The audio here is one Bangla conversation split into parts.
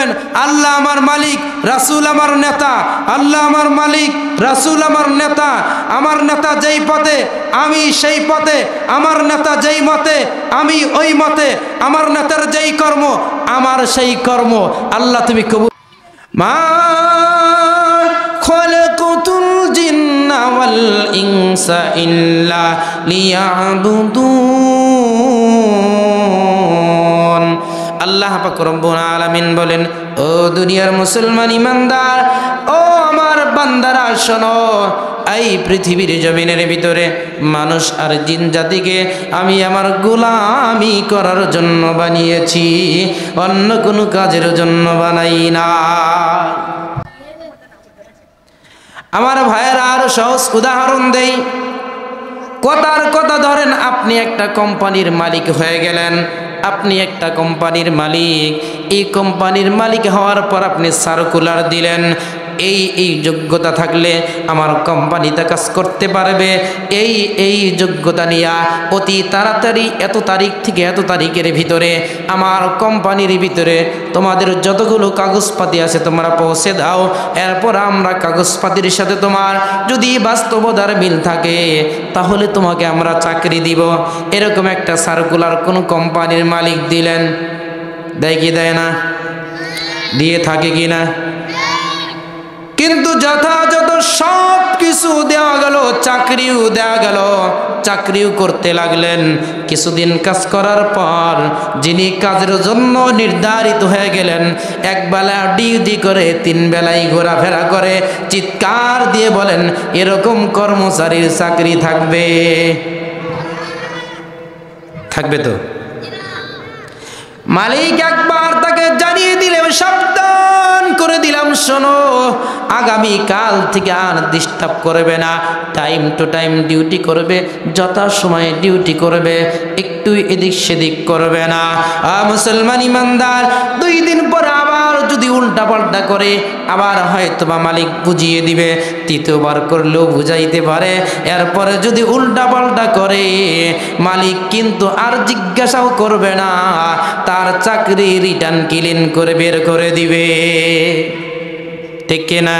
বলবেন আল্লাহ আমার মালিক, রাসূল আমার নেতা, আল্লাহ আমার মালিক, রাসূল আমার নেতা, আমার নেতা যেই পথে আমি সেই পথে, আমার নেতা যেই মতে আমি ওই মতে, আমার নেতার যেই কর্ম আমার সেই কর্ম। আল্লাহ তুমি কবুল। মা খালাকাতুল জিন্না ওয়াল ইনসা ইল্লা লিয়াবুদুন। আল্লাহ পাক রব্বুল আলামিন বলেন, ও দুনিয়ার মুসলমান ইমানদার, ও আমার বান্দারা শোনো, এই পৃথিবীর জমিনের ভিতরে মানুষ আর জিন জাতিকে আমি আমার গোলামি করার জন্য বানিয়েছি, অন্য কোনো কাজের জন্য বানাই না। আমার ভাইয়েরা আরো সহজ উদাহরণ দেই। কথার কথা ধরেন আপনি একটা কোম্পানির মালিক হয়ে গেলেন, আপনি একটা কোম্পানির মালিক। এই কোম্পানির মালিক হওয়ার পর আপনি সার্কুলার দিলেন, এই যোগ্যতা থাকলে আমার কোম্পানিতে কাজ করতে পারবে, এই যোগ্যতা নিয়ে অতি তাড়াতাড়ি এত তারিখ থেকে এত তারিখের ভিতরে আমার কোম্পানির ভিতরে তোমাদের যতগুলো কাগজপাতি আছে তোমরা পৌঁছে দাও। এরপর আমরা কাগজপাতির সাথে তোমার যদি বাস্তবতার মিল থাকে তাহলে তোমাকে আমরা চাকরি দিব। এরকম একটা সার্কুলার কোন কোম্পানির মালিক দিলেন, দেয় কি দেয় না? দিয়ে থাকে কি না? কিন্তু যথাযথ সব কিছু দেওয়া গেল, চাকরিও দেওয়া গেল, চাকরিও করতে লাগলেন। কিছুদিন কাজ করার পর যিনি কাজের জন্য নির্ধারিত হয়ে গেলেন, একবেলা ডিউটি করে 3 বেলায় ঘোরাফেরা করে, চিৎকার দিয়ে বলেন এরকম কর্মচারীর চাকরি থাকবে? থাকবে তো? মালিক একবার তাকে জানিয়ে দিলেন, সাবধান করে দিলাম, শোনো আগামী কাল থেকে আর ডিস্টার্ব করবে না, টাইম টু টাইম ডিউটি করবে, যথা সময়ে ডিউটি করবে, একটু এদিক সেদিক করবে না। মুসলমান ইমানদার 2 দিন পর আবার যদি উল্টা পাল্টা করে আবার হয়তো বা মালিক বুঝিয়ে দিবে, 3য়বার করলেও বুঝাইতে পারে। এরপরে যদি উল্টা পাল্টা করে মালিক কিন্তু আর জিজ্ঞাসাও করবে না, তার চাকরি রিটার্ন ক্লিন করে বের করে দিবে। ঠিক কিনা?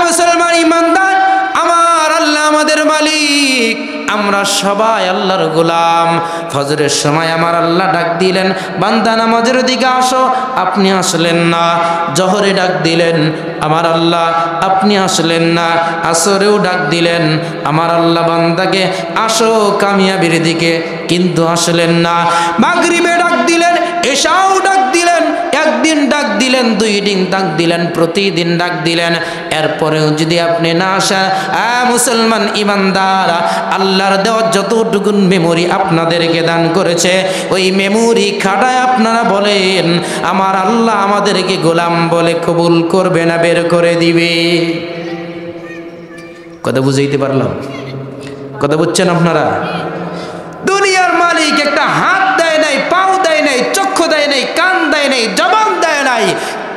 মুসলমান ইমানদার, আমার আল্লাহ আমাদের মালিক, আমরা সবাই আল্লাহর গোলাম। ফজরের সময় আমার আল্লাহ ডাক দিলেন, বান্দা নামাজের দিকে আসো, আপনি আসলেন না। জোহরে ডাক দিলেন আমার আল্লাহ, আপনি আসলেন না। আসরেও ডাক দিলেন আমার আল্লাহ বান্দাকে, আসো কামিয়াবির দিকে, কিন্তু আসলেন না। মাগরিবে ডাক দিলেন, এশাও ডাক দিলেন, একদিন ডাক দিলেন, 2 দিন ডাক দিলেন, প্রতিদিন ডাক দিলেন। এরপরেও যদি আপনি না আসেন, মুসলমান ইমানদার, আল্লাহর দেওয়া যতটুকু মেমোরি আপনাদেরকে দান করেছে ওই মেমোরি খাটায় আপনারা বলেন আমার আল্লাহ আমাদেরকে গোলাম বলে কবুল করবে না, বের করে দিবে। কথা বুঝাইতে পারলাম? কথা বুঝছেন আপনারা? দুনিয়ার মালিক একটা হাত দেয় নাই, পাও দেয় নাই, চক্ষু দেয় নাই, কান দেয় নাই, জবান দেয় নাই,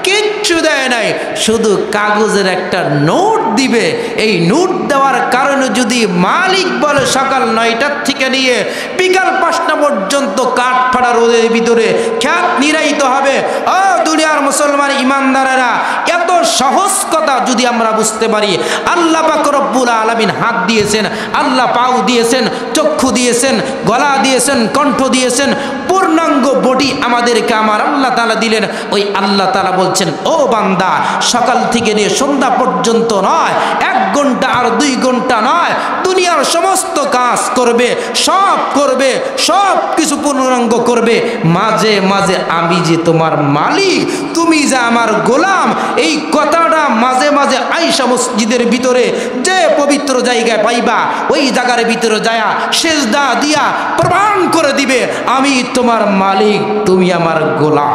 কিচ্ছু দেয় নাই, শুধু কাগজের একটা নোট দিবে। এই নোট দেওয়ার কারণে যদি মালিক বলে সকাল 9টার থেকে নিয়ে বিকাল 5টা পর্যন্ত কাঠ ফাটা রোদের ভিতরে খ্যাত নিরাইতে হবে। ও দুনিয়ার মুসলমান ইমানদারেরা, এত সহজ কথা যদি আমরা বুঝতে পারি, আল্লাহ পাক রব্বুল আলামিন হাত দিয়েছেন, আল্লাহ পাও দিয়েছেন, চক্ষু দিয়েছেন, গলা দিয়েছেন, কণ্ঠ দিয়েছেন, পূর্ণাঙ্গ বডি আমাদেরকে আমার আল্লাহ তাআলা দিলেন। ওই আল্লাহ তাআলা বলছেন, ও বান্দা, সকাল থেকে নিয়ে সন্ধ্যা পর্যন্ত নয়, 1 ঘন্টা আর 2 ঘন্টা নয়, দুনিয়ার সমস্ত কাজ করবে, সব করবে, সব কিছু পূর্ণাঙ্গ করবে। মাঝে মাঝে আমি যে তোমার মালিক, তুমি যে আমার গোলাম, এই কথাটা মাঝে মাঝে আয়েশা মসজিদের ভিতরে যে পবিত্র জায়গায় পাইবা, ওই জায়গার ভিতরে যায়া সেজদা দিয়া প্রমাণ করে দিবে আমি তোমার মালিক, তুমি আমার গোলাম।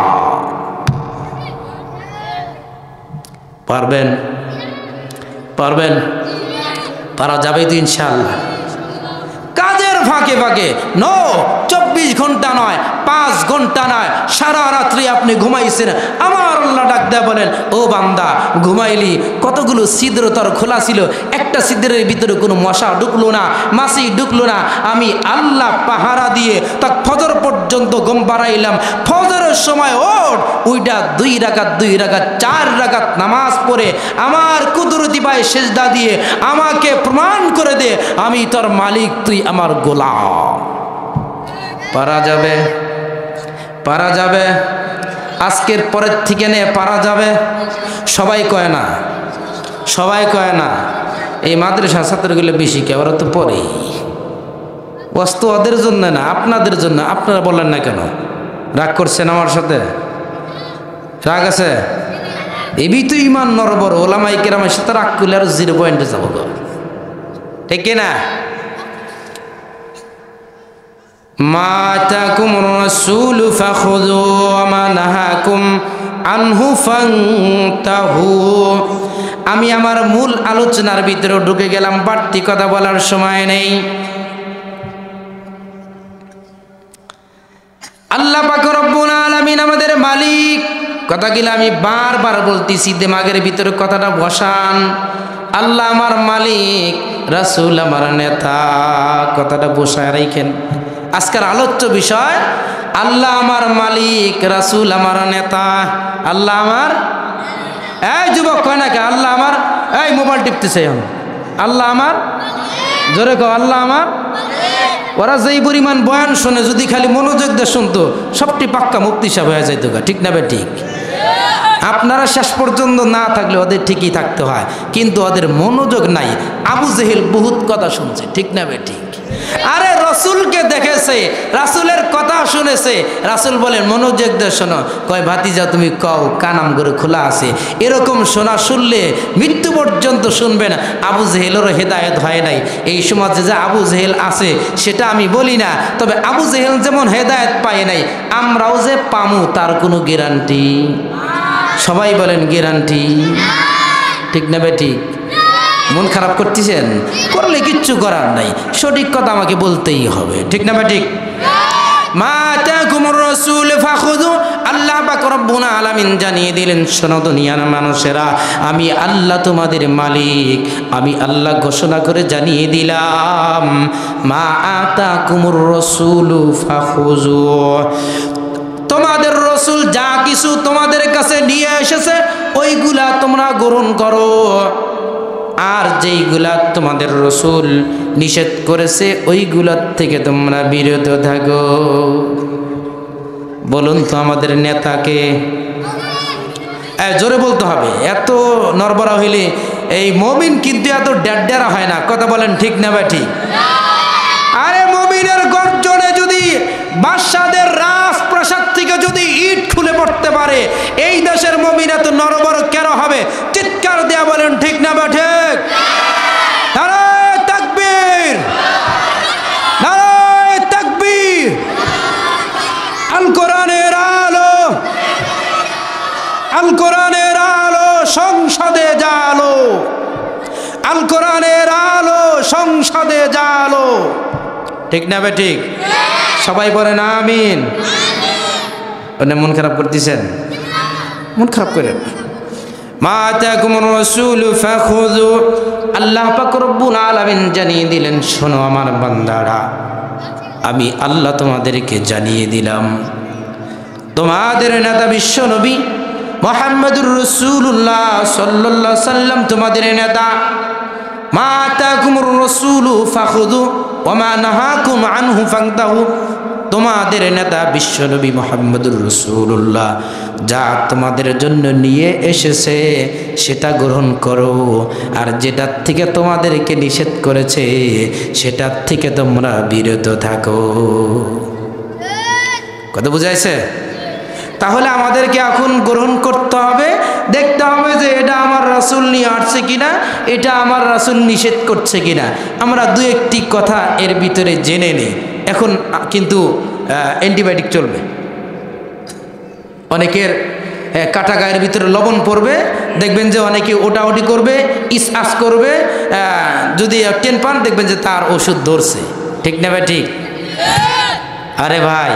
পারবেন? পারবেন? পারা যাবে তো ইনশাআল্লাহ। কাজের ফাঁকে ফাঁকে 24 ঘন্টা নয়, 5 ঘন্টা নয়, সারা রাত্রি আপনি ঘুমাইছেন, আমার আল্লাহ ডাক দেয়া বলেন, ও বান্দা ঘুমাইলি, কতগুলো ছিদ্র তোর খোলা ছিল, একটা ছিদ্রের ভিতরে কোনো মশা ঢুকলো না, মাছি ঢুকলো না। আমি আল্লাহ পাহারা দিয়ে তা ফজর পর্যন্ত ঘুম পাড়াইলাম। ফজরের সময় ওঠ, ওইটা 2 রাকাত 4 রাকাত নামাজ পড়ে আমার কুদরতি পায়ে সেজদা দিয়ে আমাকে প্রমাণ করে দে আমি তোর মালিক, তুই আমার গোলাম। পারা যাবে? পারা যাবে? আজকের পরের থেকে নে পারা যাবে? সবাই কয় না, সবাই কয় না। এই মাদ্রাসা ছাত্রগুলো বেশি কে, ওরা তো পড়েই। বস্তু ওদের জন্য না, আপনাদের জন্য। আপনারা বললেন না কেন? রাগ করছেন আমার সাথে? রাগ আছে? এবি তো ইমান নরবর ওলামাই কেরামের সাথে রাগ করলে আর 0 পয়েন্টে যাবো, ঠিক কিনা? মা আতাকুমুর রাসূলু ফাখুযু ওয়া মা নাহাকুম আনহু ফান্তাহু। আমি আমার মূল আলোচনার ভিতরে ঢুকে গেলাম, বাড়তি কথা বলার সময় নেই। আল্লাহ পাক রব্বুল আলামিন আমাদের মালিক। কথাগুলো আমি বারবার বলতেছি, দিমাগের ভিতরে কথাটা বসান। আল্লাহ আমার মালিক, রাসূল আমার নেতা, কথাটা বসায় রাখেন। আজকের আলোচ্য বিষয় আল্লাহ আমার মালিক, রাসূল আমার নেতা। আল্লাহ আমার, এই যুবক কয় না কে আল্লাহ আমার, এই মোবাইল টিপতেছে এখন, আল্লাহ আমার, জোরে কও আল্লাহ আমার। ওরা যেই পরিমাণ বয়ান শোনে, যদি খালি মনোযোগ দিয়ে শুনতো সবটি পাক্কা মুক্তি সাহেব হয়ে যাইতো, ঠিক না বে ঠিক? আপনারা শেষ পর্যন্ত না থাকলে ওদের ঠিকই থাকতে হয়, কিন্তু ওদের মনোযোগ নাই। আবু জেহেল বহুত কথা শুনছে, ঠিক না বে ঠিক? আরে রসুলকে দেখেছে, রাসূলের কথা শুনেছে, রাসূল বলেন মনোযোগ দিয়ে শোনো। কয় ভাতিজা তুমি কও, কানাম করে খোলা আছে। এরকম শোনা শুনলে মৃত্যু পর্যন্ত শুনবেন। আবু জেহেলেরও হেদায়েত হয় নাই। এই সমাজে যে আবু জেহেল আছে সেটা আমি বলি না, তবে আবু জেহেল যেমন হেদায়েত পায় নাই, আমরাও যে পামু তার কোনো গ্যারান্টি। সবাই বলেন গ্যারান্টি, ঠিক না বে ঠিক? মন খারাপ করতেছেন? করলে কিচ্ছু করার নাই, সঠিক কথা আমাকে বলতেই হবে, ঠিক না বে ঠিক? মা আতাকুমুর রাসূল ফাখুযু। আল্লাহ পাক রব্বুল আলামিন জানিয়ে দিলেন, শোনো দুনিয়ার মানুষেরা, আমি আল্লাহ তোমাদের মালিক। আমি আল্লাহ ঘোষণা করে জানিয়ে দিলাম, মা আতাকুমুর রাসূল ফাখুযু। তোমাদের রসুল যা কিছু তোমাদের কাছে নিয়ে এসেছে ওইগুলা তোমরা গ্রহণ করো, আর যেইগুলা তোমাদের রসুল নিষেধ করেছে ওইগুলার থেকে তোমরা বিরত থাকো। বলুন তো আমাদের নেতাকে? জোরে বলতে হবে, এত নরবরা হইলে এই মুমিন কিন্তু এত ডেডডেরা হয় না। কথা বলেন ঠিক না বা ঠিক? আরে মুমিনের গর্জনে যদি বাদশাদের রাজপ্রাসাদ থেকে যদি ইট খুলে পড়তে পারে, এই দেশের মুমিন এত নরবর কেন হবে? চিৎকার দেয়া বলেন ঠিক না বা ঠিক? নারায়ে তাকবীর, নারায়ে তাকবীর। আল কোরআনের আলো, আল কোরআনের আলো সংসদে জালো, আল কোরআনের আলো সংসদে জালো, ঠিক না বে ঠিক? সবাই বলেন আমিন। মন খারাপ করতেছেন? মন খারাপ করেন। মা আতাকুমুর রাসূলু ফাখুযু। আল্লাহ পাক রব্বুল আলামিন জানিয়ে দিলেন, শোনো আমার বান্দারা, আমি আল্লাহ তোমাদেরকে জানিয়ে দিলাম, তোমাদের নেতা বিশ্ব নবী মুহাম্মদুর রাসূলুল্লাহ সাল্লাল্লাহু আলাইহি সাল্লাম তোমাদের নেতা। মা আতাকুমুর রাসূলু ফাখুযু ওয়া মা নাহাকুম আনহু ফান্তাহু। তোমাদের নেতা বিশ্বনবী মুহাম্মদুর রাসূলুল্লাহ যা তোমাদের জন্য নিয়ে এসেছে সেটা গ্রহণ করো, আর যেটার থেকে তোমাদেরকে নিষেধ করেছে সেটার থেকে তোমরা বিরত থাকো। কথা বুঝাইছে? তাহলে আমাদেরকে এখন গ্রহণ করতে হবে, দেখতে হবে যে এটা আমার রাসূল নিয়ে আসছে কিনা, এটা আমার রাসূল নিষেধ করছে কিনা। আমরা দু একটি কথা এর ভিতরে জেনে নিই। এখন কিন্তু অ্যান্টিবায়োটিক চলবে, অনেকের কাটা গায়ের ভিতরে লবণ পড়বে, দেখবেন যে অনেকে ওটাওটি করবে, ইস করবে, যদি টেন পান দেখবেন যে তার ওষুধ ধরছে, ঠিক না ভাই ঠিক? আরে ভাই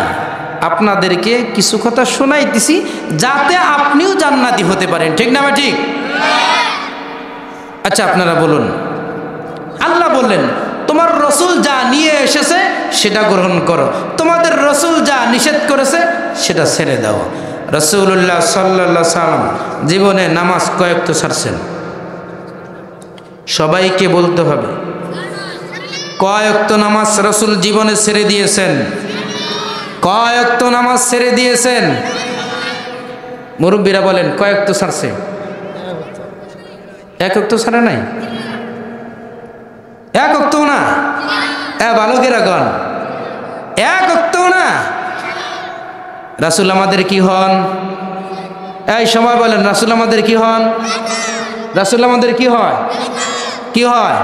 আপনাদেরকে কিছু কথা শোনাইতেছি যাতে আপনিও জান্নাতি হতে পারেন, ঠিক না? ঠিক। আচ্ছা আপনারা বলুন, আল্লাহ বললেন তোমার রসুল যা নিয়ে এসেছে সেটা গ্রহণ করো, তোমাদের রসুল যা নিষেধ করেছে সেটা ছেড়ে দাও। রাসূলুল্লাহ সাল্লাল্লাহু আলাইহি সাল্লাম জীবনে নামাজ কয়েক তো ছাড়ছেন? সবাইকে বলতে হবে, কয়েক তো নামাজ রাসূল জীবনে ছেড়ে দিয়েছেন? কয়েক তো নামাজ ছেড়ে দিয়েছেন? মুরব্বীরা বলেন কয়েক তো ছাড়ছে? এক ওয়াক্ত ছাড়ে নাই? এক ওয়াক্ত না? বালকেরা গণ এক ওয়াক্ত না? রাসূল আমাদের কি হন? এই সবাই বলেন রাসূল আমাদের কি হন? রাসূল আমাদের কি হয়? কি হয়?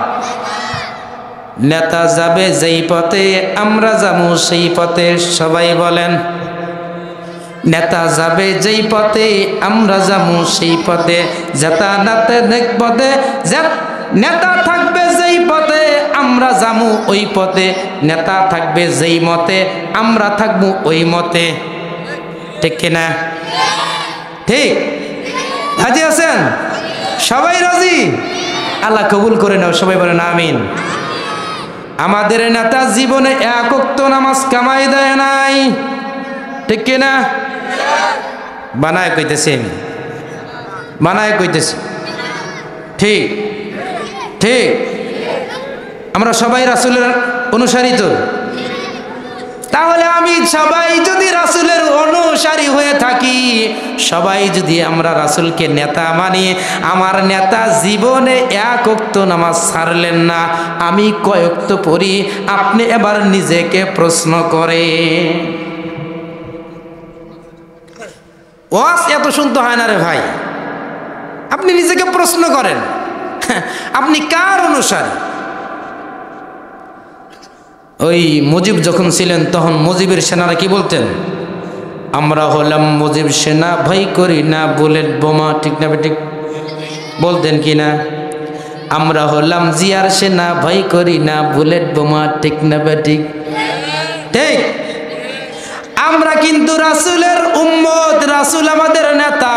নেতা যাবে যেই পথে আমরা যাবো সেই পথে। সবাই বলেন নেতা যাবে যেই পথে আমরা যাবো সেই পথে। যেতা নাতে দেখ পথে নেতা থাকবে যেই পথে আমরা যাবো ওই পথে। নেতা থাকবে যেই মতে আমরা থাকবো ওই মতে। ঠিক কিনা? ঠিক। রাজি আছেন? সবাই রাজি? আল্লাহ কবুল করে নাও, সবাই বলেন আমিন। আমাদের নেতা জীবনে এক ওয়াক্ত নামাজ কামাই দেয় নাই, ঠিক কিনা? বানায় কইতেছি আমি, বানায় কইতেছি। ঠিক ঠিক। আমরা সবাই রাসূলের অনুসারী তো? তাহলে আমি সবাই যদি রাসূলের অনুসারী হয়ে থাকি, সবাই যদি আমরা রাসূলকে নেতা মানি, আমার নেতা জীবনে এক ওয়াক্ত নামাজ ছাড়লেন না, আমি কয় ওয়াক্ত পড়ি? আপনি এবার নিজেকে প্রশ্ন করে। ওয়াজ এত শুনতে হয় না রে ভাই, আপনি নিজেকে প্রশ্ন করেন আপনি কার অনুসারী? ওই মুজিব যখন ছিলেন তখন মুজিবের সেনারা কি বলতেন? আমরা হলাম মুজিব সেনা, ভয় করি না বুলেট বোমা। ঠিক না ঠিক? বলতেন কি না? আমরা হলাম জিয়ার সেনা, ভয় করি না বুলেট বোমা। ঠিক না ঠিক? ঠিক। আমরা কিন্তু রাসূলের উম্মত, রাসূল আমাদের নেতা।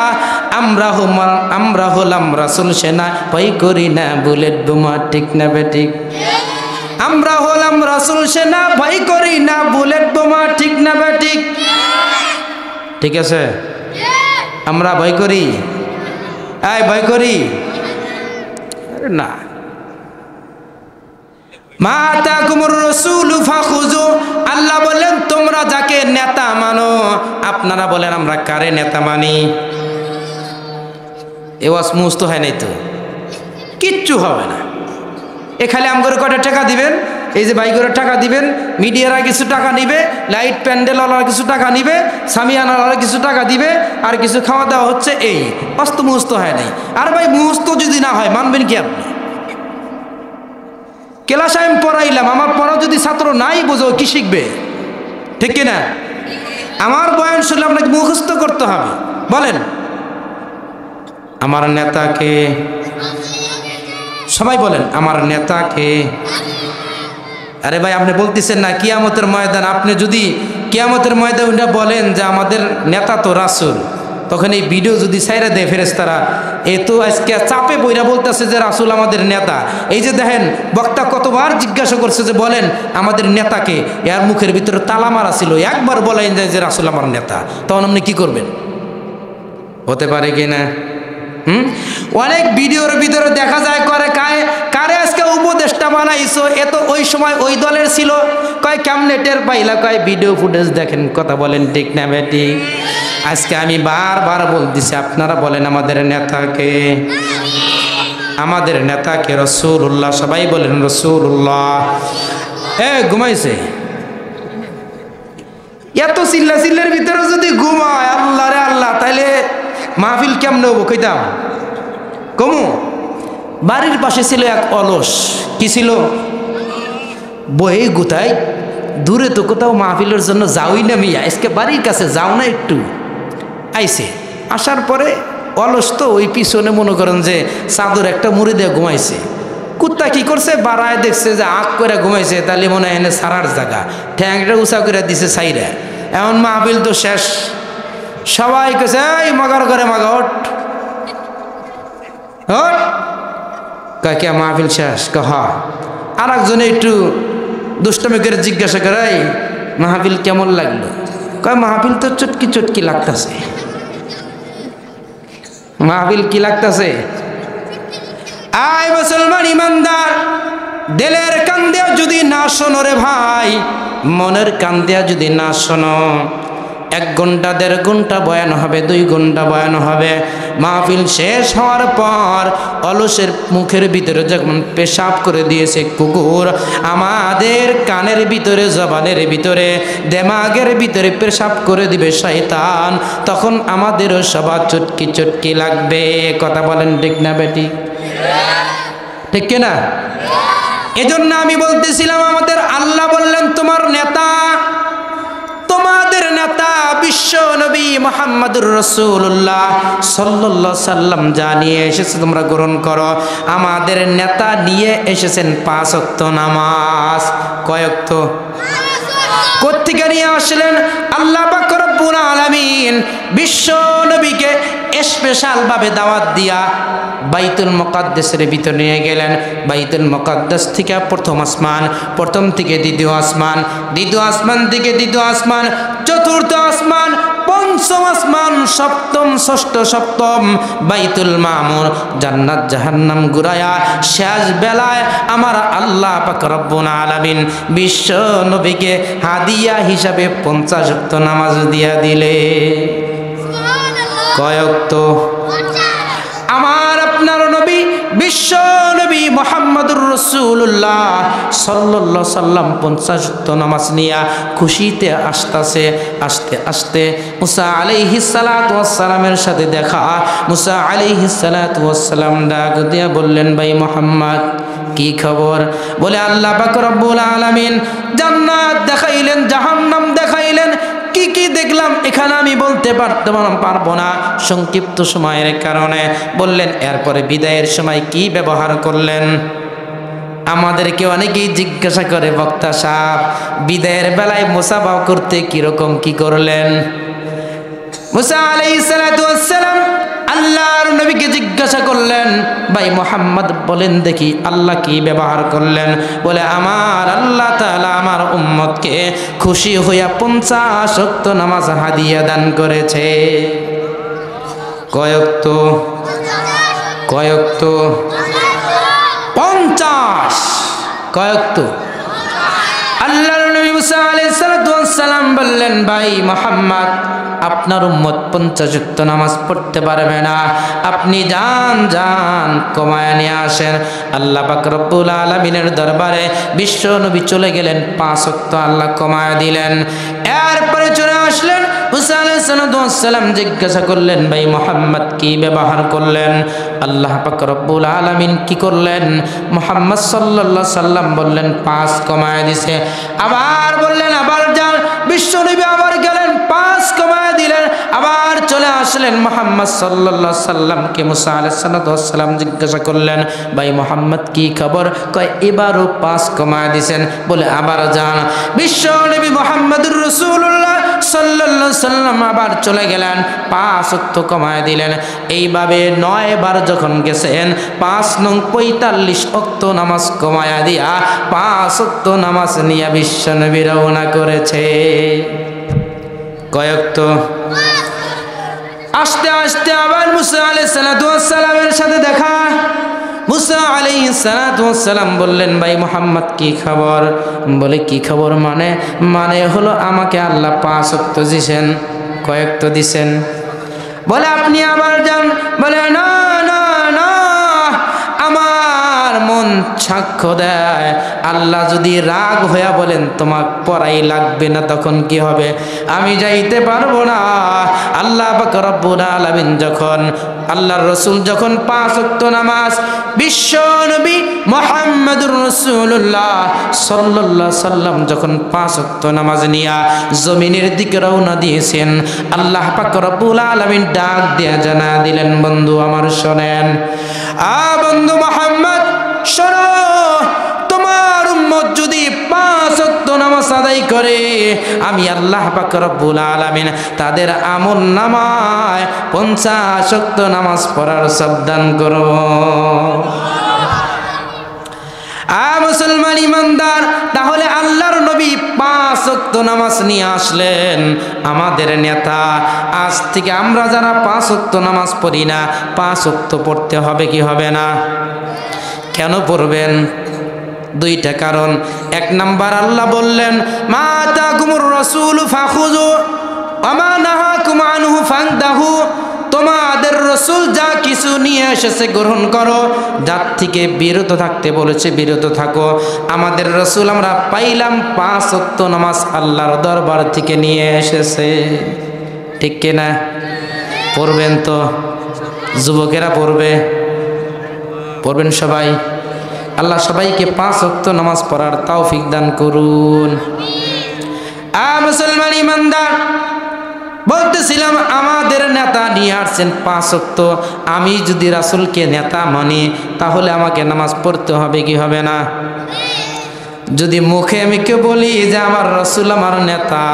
আমরা হলাম রাসূল সেনা, ভয় করি না বুলেট বোমা। ঠিক না ঠিক? আমরা হলাম রাসূল সেনা, ভয় করি না বুলেট বোমা। ঠিক না ঠিক? ঠিক আছে? আমরা ভয় করি? ভয় করি না। মা আতাকুমুর রাসূলু ফাখুযু। আল্লাহ বলেন তোমরা যাকে নেতা মানো। আপনারা বলেন আমরা কারে নেতা মানি? এ ওয়াজ মুস্ত হয় নাই তো? কিচ্ছু হবে না। এ খালি আমগরে কয়টা টাকা দিবেন, এই যে বাইকের টাকা দিবেন, মিডিয়ারা কিছু টাকা নিবে, লাইট প্যান্ডেলওয়ালা কিছু টাকা নিবে, সামিয়ানাওয়ালা কিছু টাকা দিবে, আর কিছু খাওয়া দাওয়া হচ্ছে। এই অস্ত মুস্ত হয় নাই। আর ভাই মুস্ত যদি না হয় মানবেন কি আপনি? ক্লাস আমি পড়াইলাম, আমার পড়া যদি ছাত্র নাই বোঝো কি শিখবে? ঠিক কিনা? আমার বয়ান শুনলে আপনাকে মুখস্থ করতে হবে। বলেন আমার নেতাকে। সবাই বলেন আমার নেতাকে। আরে ভাই আপনি বলতেছেন না কিয়ামতের ময়দান, আপনি যদি কিয়ামতের ময়দানে বলেন যে আমাদের নেতা তো রাসূল, তখন এই ভিডিও যদি ছাইরা দেয় ফেরেশতারা, এ তো আজকে চাপে বইরা বলতেছে যে রাসূল আমাদের নেতা। এই যে দেখেন বক্তা কতবার জিজ্ঞাসা করছে যে বলেন আমাদের নেতাকে, এর মুখের ভিতরে তালা মারা ছিল, একবার বলেন যায় যে রাসূল আমার নেতা, তখন আপনি কি করবেন? হতে পারে কি না? অনেক ভিডিওর ভিতরে দেখা যায় করে কারে আজকে উপদেষ্টা বানাইছো, এ তো ওই সময় ওই দলের ছিল। কয় কেমনে টের পাইলা? কয় ভিডিও ফুটেজ দেখেন। কথা বলেন ঠিক না বেটি? আজকে আমি বারবার বলতেছি আপনারা বলেন আমাদের নেতাকে। আমাদের নেতাকে রাসূলুল্লাহ। সবাই বলেন রাসূলুল্লাহ। ঘুমাইছে? এত চিল্লার ভিতরে যদি ঘুমায় আল্লাহ রে আল্লাহ, তাইলে মাহফিল কেমন হবো কইতাম? কমু। বাড়ির পাশে ছিল এক অলস। কি ছিল? বই গুতাই। দূরে তো কোথাও মাহফিলের জন্য যাওই না মিয়া, আজকে বাড়ির কাছে যাও না একটু। আইছে, আসার পরে অলস তো ওই পিছনে মনে করেন যে চাদর একটা মুড়ি দিয়ে ঘুমাইছে। কুত্তা কি করছে? বাড়ায় দেখছে যে আগ করে ঘুমাইছে, তাহলে মনে হয় এনে সারার জায়গা, ঠ্যাংটা উঁচা করে দিছে সাইরা। এখন মাহফিল তো শেষ, সবাই কেছে এই মগার করে মগা ওঠ ওঠ, কে মাহফিল শেষ? কহ আর একজনে একটু দুষ্টমি করে জিজ্ঞাসা করে মাহফিল কেমন লাগলো? কয় মাহফিল তো চটকি চটকি লাগতেছে। মাহফিল কি লাগতেছে? আয় মুসলমান ইমানদার, দিলের কান দিয়া যদি না শোনো রে ভাই, মনের কান দিয়া যদি না শোনো, 1 ঘন্টা 1.5 ঘন্টা বয়ান হবে, 2 ঘন্টা বয়ান হবে, মাহফিল শেষ হওয়ার পর অলসের মুখের ভিতরে যখন পেশাব করে দিয়েছে কুকুর, আমাদের কানের ভিতরে, জবানের ভিতরে, দেমাগের ভিতরে পেশাব করে দিবে শয়তান, তখন আমাদেরও সবার চটকি চটকি লাগবে। কথা বলেন ঠিক না বেটি? ঠিক কিনা? এজন্য আমি বলতেছিলাম, আমাদের আল্লাহ বললেন তোমার নেতা, তোমাদের নেতা বিশ্ব নবী মুহাম্মদুর রাসূলুল্লাহ সাল্লাল্লাহু আলাইহি সাল্লাম জানিয়ে এসেছে তোমরা গ্রহণ করো। আমাদের নেতা নিয়ে এসেছেন 5 ওয়াক্ত নামাজ। কয় ওয়াক্ত? কোত্থেকে নিয়ে আসলেন? আল্লাহ পাক রব্বুল আলামিন বিশ্ব নবীকে স্পেশাল ভাবে দাওয়াত দিয়া বাইতুল মুকাদ্দাসের ভিতরে নিয়ে গেলেন। বাইতুল মুকাদ্দাস থেকে প্রথম আসমান, প্রথম থেকে দ্বিতীয় আসমান, দ্বিতীয় আসমান থেকে তৃতীয় আসমান, চতুর্থ আসমান, পঞ্চম আসমান, সপ্তম, ষষ্ঠ, সপ্তম বাইতুল মামুর, জান্নাত জাহান্নাম ঘুরায়া শেষ বেলায় আমার আল্লাহ পাক রব্বুল আলামিন বিশ্ব নবীকে হাদিয়া হিসাবে 50 ওয়াক্ত নামাজ দিয়া দিলে। কয় ওয়াক্ত? আমার আপনার নবী বিশ্ব নবী মুহাম্মদুর রাসূলুল্লাহ সাল্লাল্লাহু আলাইহি সাল্লাম 50 ওয়াক্ত নামাজ নিয়া খুশিতে আসতেছে। আস্তে আস্তে মুসা আলাইহিস সালাতু ওয়াস সালামের সাথে দেখা। মুসা আলাইহিস সালাতু ওয়াস সালাম ডাক দিয়া বললেন, ভাই মুহাম্মদ কি খবর? বলে আল্লাহ পাক রব্বুল আলামিন জান্নাত দেখাইলেন, জাহান্নাম দেখাইলেন। কি কি দেখলাম এখানে আমি বলতে পারবো না সংক্ষিপ্ত সময়ের কারণে। বললেন এরপরে বিদায়ের সময় কি ব্যবহার করলেন? আমাদেরকে অনেকেই জিজ্ঞাসা করে, বক্তা সাহেব বিদায়ের বেলায় মুসাফা করতে কিরকম কি করলেন? মুসা আলাইহিস সালাতু ওয়াস সালাম আল্লাহর নবীকে জিজ্ঞাসা করলেন, ভাই মুহাম্মদ বলেন দেখি আল্লাহ কি ব্যবহার করলেন? বলে আমার আল্লাহ তাআলা আমার উম্মতকে খুশি হইয়া 50 ওয়াক্ত নামাজ হাদিয়া দান করেছে। কয় ওয়াক্ত? কয় ওয়াক্ত? 50। কয় ওয়াক্ত? আল্লাহর নবী মুসা আলাইহিস সালাতু ওয়াস সালাম বললেন, ভাই মুহাম্মদ আপনার উম্মত 50 ওয়াক্ত নামাজ পড়তে পারবে না, আপনি যান কমায় নিয়ে আসেন। আল্লাহ পাক রব্বুল আলামিনের দরবারে বিশ্ব নবী চলে গেলেন, 5 ওয়াক্ত আল্লাহ কমায় দিলেন। এরপরে চলে আসলেন মুসা আলাইহিস সালাম জিজ্ঞাসা করলেন, ভাই মুহাম্মদ কি ব্যবহার করলেন? আল্লাহ পাক রব্বুল আলামিন কি করলেন? মুহাম্মদ সাল্লাল্লাহু আলাইহি সাল্লাম বললেন 5 কমায় দিছে। আবার বললেন আবার যান, বিশ্ব নবী আবার গেলেন 5 কমায় দিলেন। আবার চলে আসলেন মুহাম্মদ সাল্লাল্লাহু আলাইহি সাল্লামকে মুসা আলাইহিস সালাম জিজ্ঞাসা করলেন, ভাই মুহাম্মদ কি খবর? কয় এবারও 5 কমায় দিবেন। বলে আবার যান, বিশ্ব নবী মুহাম্মদুর রাসূলুল্লাহ সাল্লাল্লাহু আলাইহি সাল্লাম আবার চলে গেলেন, 5 ওয়াক্ত কমায় দিলেন। এইভাবে 9 বার যখন গেছেন, 5 নং 45 ওয়াক্ত নামাজ কমায়া দিয়া 5 ওয়াক্ত নামাজ নিয়ে বিশ্ব নবী রওনা করেছে। কয় ওয়াক্ত? আস্তে আস্তে আবার মুসা আলাইহিস সালামের সাথে দেখা। মুসা আলাইহিস সালাম বললেন, ভাই মুহাম্মদ কি খবর? বলে কি খবর মানে হলো আমাকে আল্লাহ 5 ওয়াক্ত দিয়েছেন। কয় ওয়াক্ত দিয়েছেন? বলে আপনি আবার যান। বলে না না না, আমার মন সাক্ষ্য দেয়, আল্লাহ যদি রাগ হইয়া বলেন তোমার পড়াই লাগবে না, তখন কি হবে? আমি যাইতে পারবো না। আল্লাহ পাক রব্বুল আলামিন যখন, আল্লাহর রাসূল যখন 5 ওয়াক্ত নামাজ বিশ্ব নবী মুহাম্মদুর রাসূলুল্লাহ সাল্লাল্লাহু আলাইহি সাল্লাম যখন 5 ওয়াক্ত নামাজ নিয়া জমিনের দিকে রওনা দিয়েছেন, আল্লাহ পাক রব্বুল আলামিন ডাক দিয়ে জানা দিলেন, বন্ধু আমার শোনেন, বন্ধু মুহাম্মদ শোনো, তোমার উম্মত যদি 5 ওয়াক্ত নামাজ আদায় করে আমি আল্লাহ পাক রব্বুল আলামিন তাদের আমল নামায় 50 ওয়াক্ত নামাজ পড়ার সাবধান করব। মুসলমান ইমানদার, তাহলে আল্লাহর নবী 5 ওয়াক্ত নামাজ নিয়ে আসলেন। আমাদের নেতা, আজ থেকে আমরা যারা 5 ওয়াক্ত নামাজ পড়ি না, 5 ওয়াক্ত পড়তে হবে কি হবে না? কেন পড়বেন? 2টা কারণ। 1 নাম্বার, আল্লাহ বললেন মা আতাকুমুর রাসূল ফাখুযু ওয়া মা নাহাকুম আনহু ফান্তাহু, তোমাদের রাসূল যা কিছু নিয়ে এসেছে গ্রহণ করো, যার থেকে বিরত থাকতে বলেছে বিরত থাকো। আমাদের রাসূল আমরা পাইলাম 5 ওয়াক্ত নামাজ আল্লাহর দরবার থেকে নিয়ে এসেছে, ঠিক কিনা? পড়বেন তো? যুবকেরা পড়বেন সবাই। আল্লাহ সবাইকে 5 ওয়াক্ত নামাজ পড়ার তৌফিক দান করুন। মুসলমান ইমানদার, বলতেছিলাম আমাদের নেতা নিয়ে আসছেন 5 ওয়াক্ত। আমি যদি রাসূলকে নেতা মানি তাহলে আমাকে নামাজ পড়তে হবে কি হবে না? যদি মুখে আমি কেউ বলি যে আমার রাসূল আমার নেতা,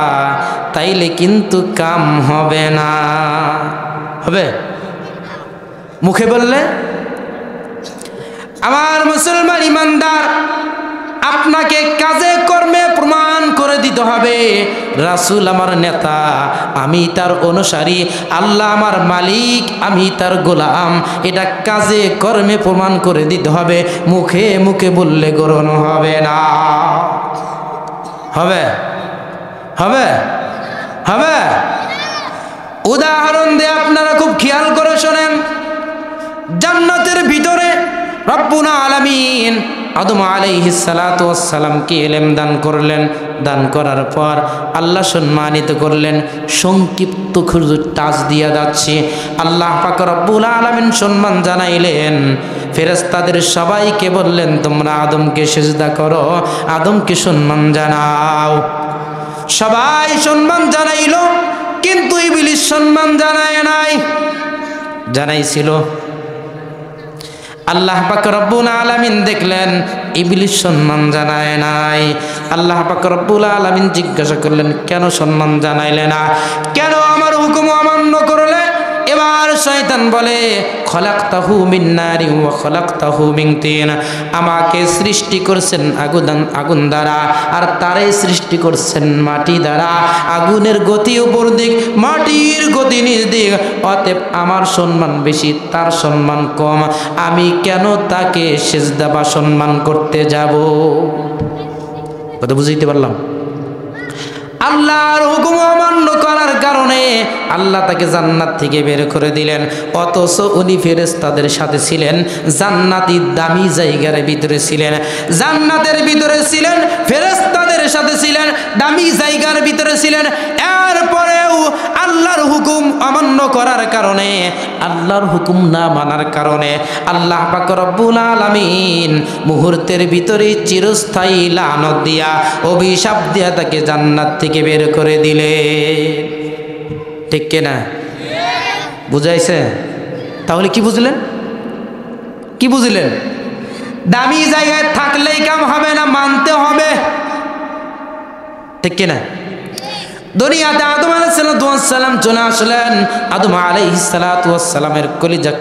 তাইলে কিন্তু কাম হবে না। হবে? মুখে বললে? আমার মুসলমান ইমানদার, আপনাকে কাজে কর্মে প্রমাণ করে দিতে হবে রাসূল আমার নেতা, আমি তার অনুসারী, আল্লাহ আমার মালিক, আমি তার গোলাম। এটা কাজে কর্মে প্রমাণ করে দিতে হবে, মুখে মুখে বললে গ্রহণ হবে না। হবে? হবে? হবে? উদাহরণ দিয়ে আপনারা খুব খেয়াল করে শোনেন। জান্নাতের ভিতরে রব্বুল আলামিন আদম আলাইহিস সালাতু ওয়াস সালামকে ইলম দান করলেন। দান করার পর আল্লাহ সম্মানিত করলেন। সংক্ষিপ্ত খুরজুর টাচ দিয়া যাচ্ছে। আল্লাহ পাক রব্বুল আলামিন সম্মান জানাইলেন, ফেরেশতাদের সবাইকে বললেন তোমরা আদমকে সিজদা করো, আদমকে সম্মান জানাও। সবাই সম্মান জানাইল, কিন্তু ইবলিস সম্মান জানায় নাই। জানাইছিল। আল্লাহ পাক রব্বুল আলামিন দেখলেন ইবলিস সম্মান জানায় নাই। আল্লাহ পাক রব্বুল আলামিন জিজ্ঞাসা করলেন কেন সম্মান জানাইলে না, কেন আমার হুকুম অমান্য করলে? এবার শয়তান বলে খলাকতাহু মিন নারি ওয়া খলাকতাহু মিন তিন, আমাকে সৃষ্টি করছেন আগুন দ্বারা, আর তারে সৃষ্টি করছেন মাটি দ্বারা। আগুনের গতি উপর দিক, মাটির গতি নিচ দিক, অতএব আমার সম্মান বেশি, তার সম্মান কম। আমি কেন তাকে সিজদা বা সম্মান করতে যাব? কথা বুঝাইতে পারলাম? আল্লাহর হুকুম অমান্য করার কারণে আল্লাহ তাকে জান্নাত থেকে বের করে দিলেন। অথচ উনি ফেরেশতাদের সাথে ছিলেন, জান্নাতি দামি জায়গার ভিতরে ছিলেন, জান্নাতের ভিতরে ছিলেন, ফেরেশতাদের সাথে ছিলেন, দামি জায়গার ভিতরে ছিলেন। এরপরেও আল্লাহর হুকুম অমান্য করার কারণে, আল্লাহর হুকুম না মানার কারণে আল্লাহ পাক রব্বুল আলামিন মুহূর্তের ভিতরে চিরস্থায়ী লানত দিয়া, অভিশাপ দিয়া তাকে জান্নাত থেকে বের করে দিলে। ঠিক কিনা? বুঝাইছে? তাহলে কি বুঝলেন? কি বুঝলেন? দামি জায়গায় থাকলেই কাম হবে না, মানতে হবে। ঠিক কিনা? দুনিয়াতে আদম আলাইহিস সালাম চলে আসলেন। আদম আলাইহিস সালামের কলিজার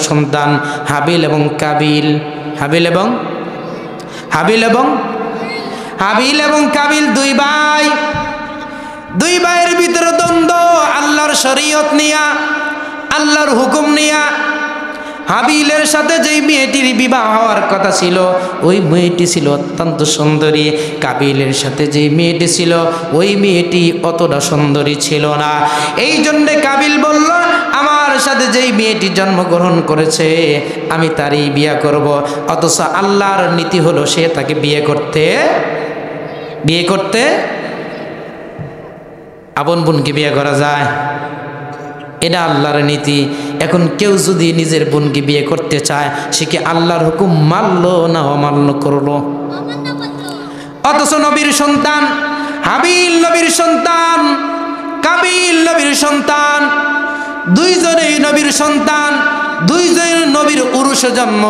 সন্তান হাবিল এবং কাবিল। হাবিল এবং কাবিল দুই ভাই। দুই ভাইয়ের ভিতরে দ্বন্দ্ব, আল্লাহর শরীয়ত নিয়া, আল্লাহর হুকুম নিয়া। হাবিলের সাথে যেই মেয়েটির বিবাহ হওয়ার কথা ছিল, ওই মেয়েটি ছিল অত্যন্ত সুন্দরী। কাবিলের সাথে যেই মেয়েটি ছিল, ওই মেয়েটি অতটা সুন্দরী ছিল না। এই জন্যে কাবিল বলল, আমার সাথে যেই মেয়েটি জন্মগ্রহণ করেছে আমি তারই বিয়ে করব। অথচ আল্লাহর নীতি হলো সে তাকে বিয়ে করতে আপন বোনকে বিয়ে করা যায়, এটা আল্লাহর নীতি। এখন কেউ যদি নিজের বোনকে বিয়ে করতে চায়, সে কি আল্লাহর হুকুম মানলো না অমান্য করলো? অথচ নবীর সন্তান হাবিল, নবীর সন্তান কাবিল, নবীর সন্তান, দুইজনেই নবীর সন্তান, দুইজনের নবীর উরুষে জন্ম।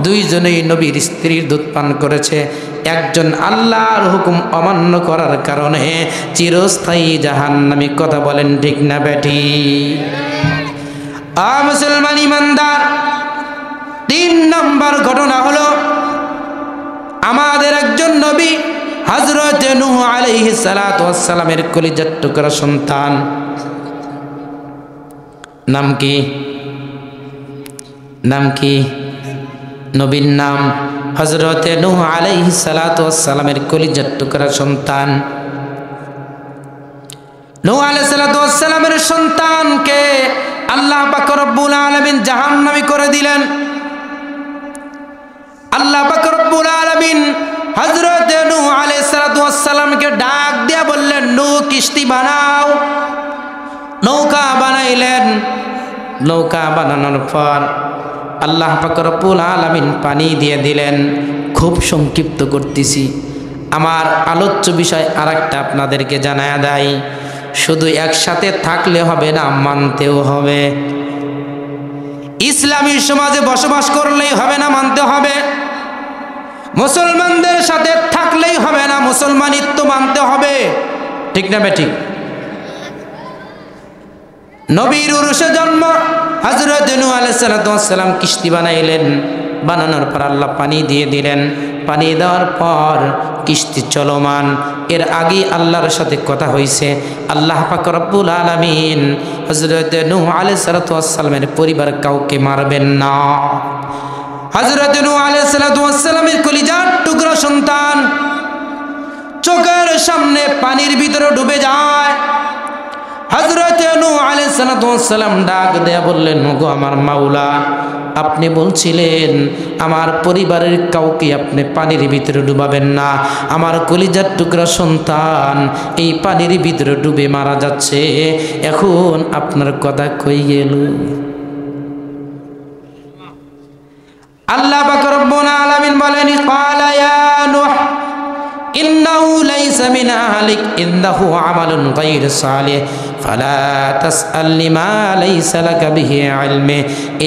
দুইজনেই নবীর স্ত্রীর দুধ পান করেছে। একজন আল্লাহর হুকুম অমান্য করার কারণে চিরস্থায়ী জাহান্নামী। কথা বলেন ঠিক না বেঠি? মুসলমান ইমানদার, 3 নম্বর ঘটনা হলো আমাদের একজন নবী হযরত নূহ আলাইহিস সালাতু ওয়াস সালামের কলিজার টুকরা সন্তান। নাম কি? নাম কি? নবীর নাম হযরত নূহ আলাইহিস সালাতু ওয়াস সালামের কলিজার টুকরা সন্তান। নূহ আলাইহিস সালাতু ওয়াস সালামের সন্তানকে আল্লাহ পাক রব্বুল আলামিন জাহান্নামী করে দিলেন। আল্লাহ পাক রব্বুল আলামিন হযরত নূহ আলাইহিস সালাতু ওয়াস সালামকে ডাক দিয়ে বললেন, নূহ কিস্তি বানাও। নৌকা বানাইলেন। নৌকা বানানোর পর আল্লাহ পাক রব্বুল আলামিন পানি দিয়ে দিলেন। খুব সংক্ষিপ্ত করতেছি, আমার আলোচ্য বিষয় আরেকটা আপনাদেরকে জানায়া দেয়। শুধু একসাথে থাকলে হবে না, মানতেও হবে। ইসলামী সমাজে বসবাস করলেই হবে না, মানতে হবে। মুসলমানদের সাথে থাকলেই হবে না, মুসলমানিত্ব মানতে হবে। ঠিক না বেঠিক? নবীর উরুসে জন্ম, হযরত নূহ আলাইহিস সালাতু ওয়াস সালাম কিস্তি বানাইলেন। বানানোর পর আল্লাহ পানি দিয়ে দিলেন। পানি দেওয়ার পর কিস্তি চলমান। এর আগে আল্লাহর সাথে কথা হয়েছে। আল্লাহ পাক রব্বুল আলামিন হযরত নূহ আলাইহিস সালাতু ওয়াস সালামের পরিবার কাউকে মারবেন না। হযরত নূহ আলাইহিস সালাতু ওয়াস সালামের কলিজার টুকরা সন্তান চোখের সামনে পানির ভিতরে ডুবে যায়। হযরত নূহ আলাইহিস সালাতু ওয়াস সালাম ডাক দেয়া বললেন, ওগো আমার মাওলা, আপনি বলছিলেন আমার পরিবারের কাউকে আপনি পানির ভিতরে ডুবাবেন না। আমার কলিজার টুকরা সন্তান এই পানির ভিতরে ডুবে মারা যাচ্ছে, এখন আপনার কথা কই গেল? আল্লাহ পাক রব্বুল আলামিন বলেন, ক্বালা ইয়া নূহ ইন্নাহু লাইসা মিন আহলিক ইন্নাহু আমালুন গায়রু সালিহ ফালা তাসআল লিমা লাইসা লাকা বিহি ইলম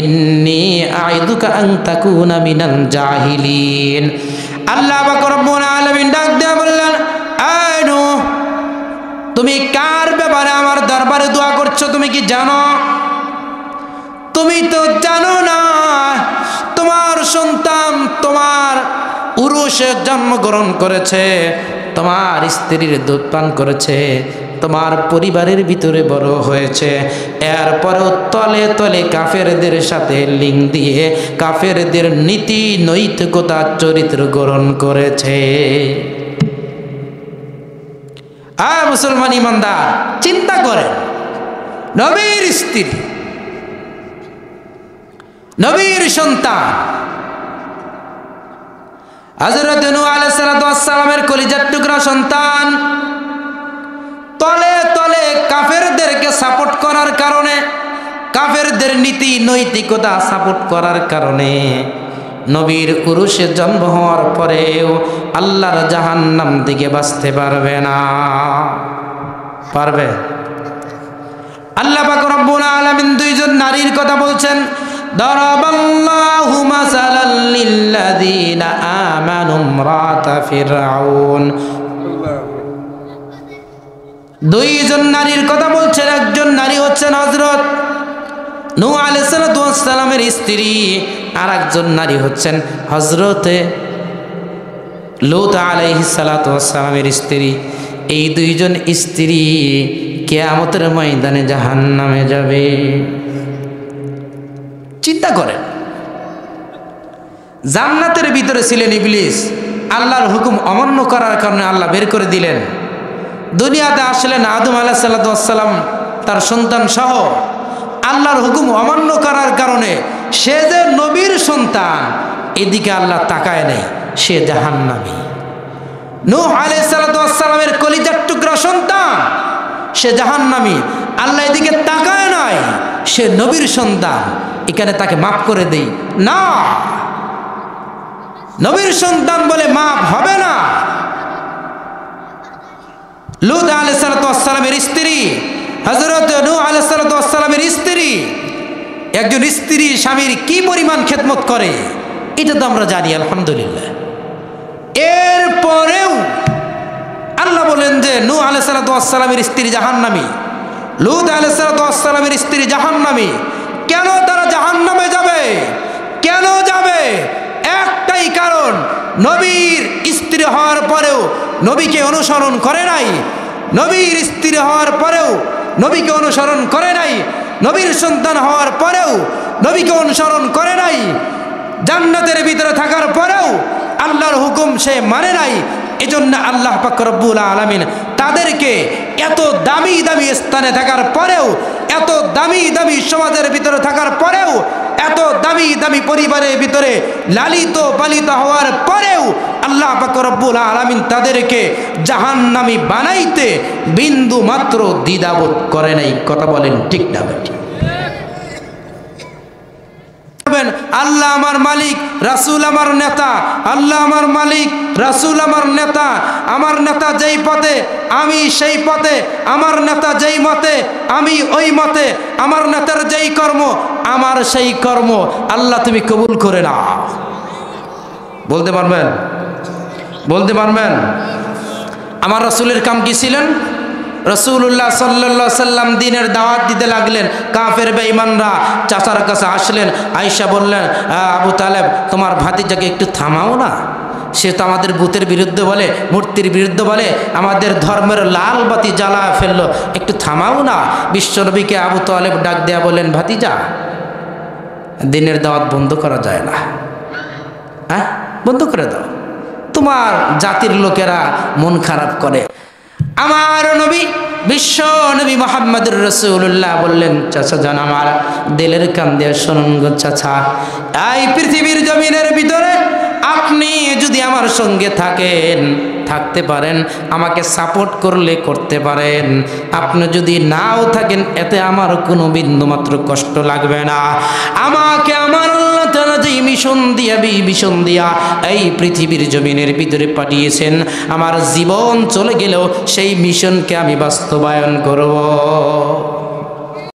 ইন্নী আ'ইদুকা আন তাকুনা মিনাল জাহিলিন। আল্লাহ পাক রব্বুল আলামিন ডাক দিয়ে বললেন, আয় নূহ, তুমি কার ব্যাপারে আমার দরবারে দোয়া করছো তুমি কি জানো? তুমি তো জানো না তোমার সন্তান তোমার উরুষে জন্মগ্রহণ করেছে, তোমার স্ত্রীর দুধ পান করেছে, তোমার পরিবারের ভিতরে বড় হয়েছে, এরপরেও তলে তলে কাফেরদের সাথে লিঙ্ক দিয়ে কাফেরদের নীতি নৈতিকতা চরিত্র গ্রহণ করেছে। মুসলমান ইমানদার, চিন্তা করেন, নবীর স্ত্রী, নবীর সন্তান হযরত নূহ আলাইহিস সালাতু ওয়াস সালামের কলিজার টুকরা সন্তান তলে তলে কাফেরদেরকে সাপোর্ট করার কারণে, কাফেরদের নীতি নৈতিকতা সাপোর্ট করার কারণে নবীর উরুষে জন্ম হওয়ার পরেও আল্লাহর জাহান্নাম থেকে বাঁচতে পারবে না। পারবে? আল্লাহ পাক রব্বুল আলামিন দুইজন নারীর কথা বলছেন, দারাবাল্লাহু মাসালাল লিল্লাযীনা আমানু ইমরাতা ফিরআউন। দুইজন নারীর কথা বলছেন। একজন নারী হচ্ছেন হযরত নূহ আলাইহিস সালাতু ওয়াস সালামের স্ত্রী, আর একজন নারী হচ্ছেন হযরত লূত আলাইহিস সালাতু ওয়াস সালামের স্ত্রী। এই দুইজন স্ত্রী কিয়ামতের ময়দানে জাহান্নামে যাবে। চিন্তা করেন, জান্নাতের ভিতরে ছিলেন ইবলিস, আল্লাহর হুকুম অমান্য করার কারণে আল্লাহ বের করে দিলেন। দুনিয়াতে আসলেন আদম আলাইহিস সালাতু ওয়াস সালাম তার সন্তান সহ, আল্লাহর হুকুম অমান্য করার কারণে সে যে নবীর সন্তান এদিকে আল্লাহ তাকায় নাই, সে জাহান্নামী। নূহ আলাইহিস সালাতু ওয়াস সালামের কলিজার টুকরা সন্তান, সে জাহান্নামী। আল্লাহ এদিকে তাকায় নাই, সে নবীর সন্তান, এখানে তাকে মাফ করে দেই না। নবীর সন্তান বলে মাফ হবে না। লূত আলাইহিস সালাতু ওয়াস সালামের স্ত্রী, হযরত নূহ আলাইহিস সালাতু ওয়াস সালামের স্ত্রী, একজন স্ত্রী স্বামীর কি পরিমাণ খেদমত করে, এটা তো আমরা জানি আলহামদুলিল্লাহ। এরপরেও আল্লাহ বলেন যে নূহ আলাইহিস সালামের স্ত্রী জাহান্নামী, লূত আলাইহিস সালামের স্ত্রী জাহান্নামী। কেন তারা জাহান্নামে যাবে? কেন যাবে? একটাই কারণ, নবীর স্ত্রী হওয়ার পরেও নবীকে অনুসরণ করে নাই, নবীর স্ত্রী হওয়ার পরেও নবীকে অনুসরণ করে নাই, নবীর সন্তান হওয়ার পরেও নবীকে অনুসরণ করে নাই, জান্নাতের ভিতরে থাকার পরেও আল্লাহর হুকুম সে মানে নাই। এজন্য আল্লাহ পাক রব্বুল আলামিন তাদেরকে এত দামি দামি স্থানে থাকার পরেও, এত দামি দামি সমাজের ভিতরে থাকার পরেও, এত দামি দামি পরিবারের ভিতরে লালিত পালিত হওয়ার পরেও আল্লাহ পাক রব্বুল আলামিন তাদেরকে জাহান্নামী বানাইতে বিন্দু মাত্র দ্বিধাবোধ করে নাই। কথা বলেন ঠিক না বেঠিক? আল্লাহ আমার মালিক, রাসূল আমার নেতা, আল্লাহ আমার মালিক, রাসূল আমার নেতা, আমার নেতা যেই পথে আমি সেই পথে, আমার নেতা যেই মতে আমি ওই মতে, আমার নেতার যেই কর্ম আমার সেই কর্ম। আল্লাহ তুমি কবুল করে নাও। বলতে পারবেন? বলতে পারবেন? আমার রাসূলের কাম কি ছিলেন? রাসূলুল্লাহ সাল্লাল্লাহু আলাইহি সাল্লাম দ্বীনের দাওয়াত দিতে লাগলেন। কাফের বেঈমানরা চাচার কাছে আসলেন, আয়েশা বললেন, আবু তালেব তোমার ভাতিজাকে একটু থামাও না, সে তো আমাদের বুতের বিরুদ্ধে বলে, মূর্তির বিরুদ্ধে বলে, আমাদের ধর্মের লাল বাতি জ্বালা ফেললো, একটু থামাও না। বিশ্বনবীকে আবু তালেব ডাক দেয়া বললেন, ভাতিজা দ্বীনের দাওয়াত বন্ধ করা যায় না, হ্যাঁ বন্ধ করে দাও, তোমার জাতির লোকেরা মন খারাপ করে। আমার নবী বিশ্ব নবী মুহাম্মদুর রাসূলুল্লাহ বললেন, চাচা জান আমার দিলের কান দিয়ে শুনুন গো চাচা, এই পৃথিবীর জমিনের ভিতরে আপনি যদি আমার সঙ্গে থাকতে পারেন, আমাকে সাপোর্ট করলে করতে পারেন, আপনি যদি নাও থাকেন এতে আমার কোনো বিন্দুমাত্র কষ্ট লাগবে না। আমাকে আমার আল্লাহ তাআলা যে মিশন দিয়া এই পৃথিবীর জমিনের ভিতরে পাঠিয়েছেন, আমার জীবন চলে গেলেও সেই মিশনকে আমি বাস্তবায়ন করব।